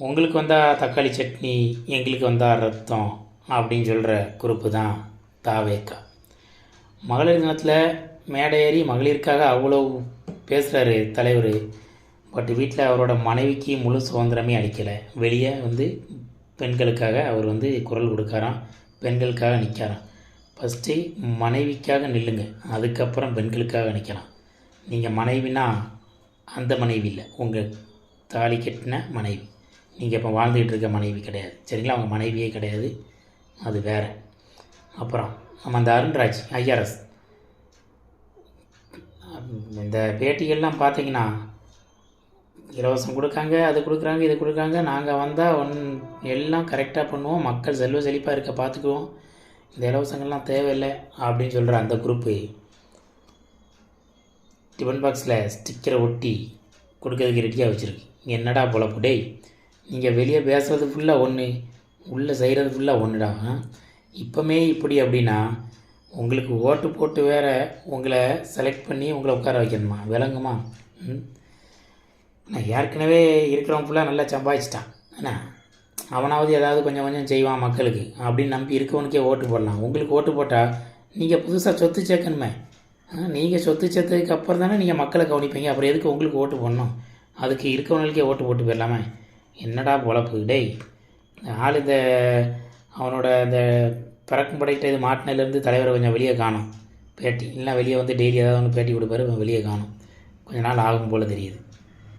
உங்களுக்கு வந்தால் தக்காளி சட்னி, எங்களுக்கு வந்தால் ரத்தம் அப்படின்னு சொல்கிற குரூப்பு தான் தாவேக்கா. மகளிர் தினத்தில் மேடை ஏறி மகளிருக்காக அவ்வளோ பேசுகிறாரு தலைவர். பட் வீட்டில் அவரோட மனைவிக்கு முழு சுதந்திரமே அளிக்கலை. வெளியே பெண்களுக்காக அவர் குரல் கொடுக்காராம், பெண்களுக்காக நிற்காராம். ஃபஸ்ட்டு மனைவிக்காக நில்லுங்க, அதுக்கப்புறம் பெண்களுக்காக நிற்கலாம். நீங்கள் மனைவினா அந்த மனைவி இல்லை, உங்கள் தாலி கட்டின மனைவி. நீங்கள் இப்போ வாழ்ந்துக்கிட்டு இருக்க மனைவி கிடையாது, சரிங்களா? அவங்க மனைவியே கிடையாது, அது வேறு. அப்புறம் நம்ம அந்த அருண்ராஜ் ஐஆர்எஸ் இந்த பேட்டிகள்லாம் பார்த்தீங்கன்னா, இலவசம் கொடுக்காங்க, அது கொடுக்குறாங்க, இது கொடுக்குறாங்க, நாங்கள் வந்தால் எல்லாம் கரெக்டாக பண்ணுவோம், மக்கள் செல்வ செழிப்பாக இருக்க பார்த்துக்குவோம், இந்த இலவசங்கள்லாம் தேவையில்லை அப்படின்னு சொல்கிற அந்த குரூப்பு டிஃபன் பாக்ஸில் ஸ்டிக்கரை ஒட்டி கொடுக்கறதுக்கு ரெடியாக வச்சுருக்கு. என்னடா பொழப்பு டேய், நீங்கள் வெளியே பேசுகிறது ஃபுல்லாக ஒன்று, உள்ளே செய்கிறது ஃபுல்லாக ஒன்றுடா. இப்போமே இப்படி அப்படின்னா உங்களுக்கு ஓட்டு போட்டு வேறு உங்களை செலக்ட் பண்ணி உங்களை உட்கார வைக்கணுமா? விளங்குமா? நான் ஏற்கனவே இருக்கிறவன் ஃபுல்லாக நல்லா சம்பாதிச்சிட்டான், என்ன அவனாவது ஏதாவது கொஞ்சம் கொஞ்சம் செய்வான் மக்களுக்கு அப்படின்னு நம்பி இருக்கவனுக்கே ஓட்டு போடலாம். உங்களுக்கு ஓட்டு போட்டால் நீங்கள் புதுசாக சொத்து சேர்க்கணுமே. நீங்கள் சொத்து சேர்த்ததுக்கு அப்புறம் தானே நீங்கள் மக்களை கவனிப்பீங்க. அப்புறம் எதுக்கு உங்களுக்கு ஓட்டு போடணும்? அதுக்கு இருக்கவனுக்கே ஓட்டு போட்டு போயிடலாமே. என்னடா பொழப்பு டேய். ஆள் இந்த அவனோட இந்த பிறக்கும் படைக்கிட்ட இது மாட்டினிலேருந்து தலைவரை கொஞ்சம் வெளியே காணும் பேட்டி, இல்லைனா வெளியே டெய்லி ஏதாவது ஒன்று பேட்டி கொடுப்பாரு, வெளியே காணும். கொஞ்ச நாள் ஆகும் போல் தெரியுது.